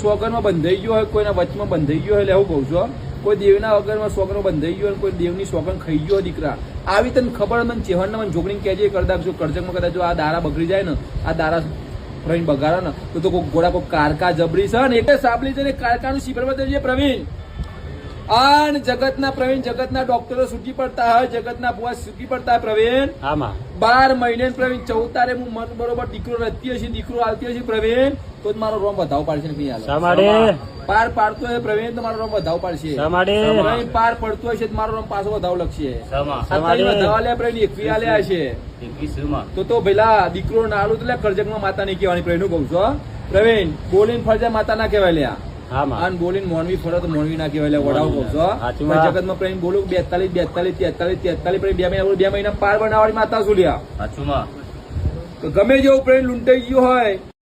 સોગનમાં બંધાઈ ગયો હોય, કોઈના વચમાં બંધાઈ ગયો હોય, એવું કહું છું. કોઈ દેવના વગરમાં સોગનો બંધાઈ ગયો હોય, કોઈ દેવની સોગન ખાઈ ગયો દીકરા. આવી તને ખબર મને ચેહન મને જોગણી કહેજે કરતા જો કરજકમાં કદાચ જો આ દારા બગડી જાય ને, આ દારા પ્રવીણ બગાડે ને તો કોઈ ગોળા કોઈ કારકા જબરી છે ને એટલે સાબલી છે ને કારકાનું શિબિરમાં દેજે પ્રવીણ. અને જગતના પ્રવીણ, જગતના ડોક્ટરો છૂટી પડતા હોય, જગતના બુઆ છૂટી પડતા હોય પ્રવીણ. 12 મહિને પ્રવીણ 14 તારે હું મન બરોબર દીકરો રચતી હશે, દીકરો આવતી હશે પ્રવીણ, તો જ મારો રોમ વધાવ પાડશે ને પાર પાડતો હોય પ્રવીણ તો મારો રોમ વધાવ પાડશે. પાર પડતો હશે મારો રોમ પાછો વધાવ લખશે. વધાવ લે પ્રવીણ 21 આલ્યા હશે તો પેલા દીકરો નાલું તો કરજકમાં માતા નહીં કહેવાની પ્રવીણ કઉ છું. પ્રવીણ બોલીને ફરજા માતા ના કહેવાય લ્યા. અને બોલીને મોનવી ફરો તો મોનવી ના કહેવાય વડાવ કહું છું. જગત માં પ્રેમ બોલું 42 2 મહિના પાર બનાવવાની માતા શું લ્યા. ગમે જેવું પ્રેમ લૂંટાઈ ગયું હોય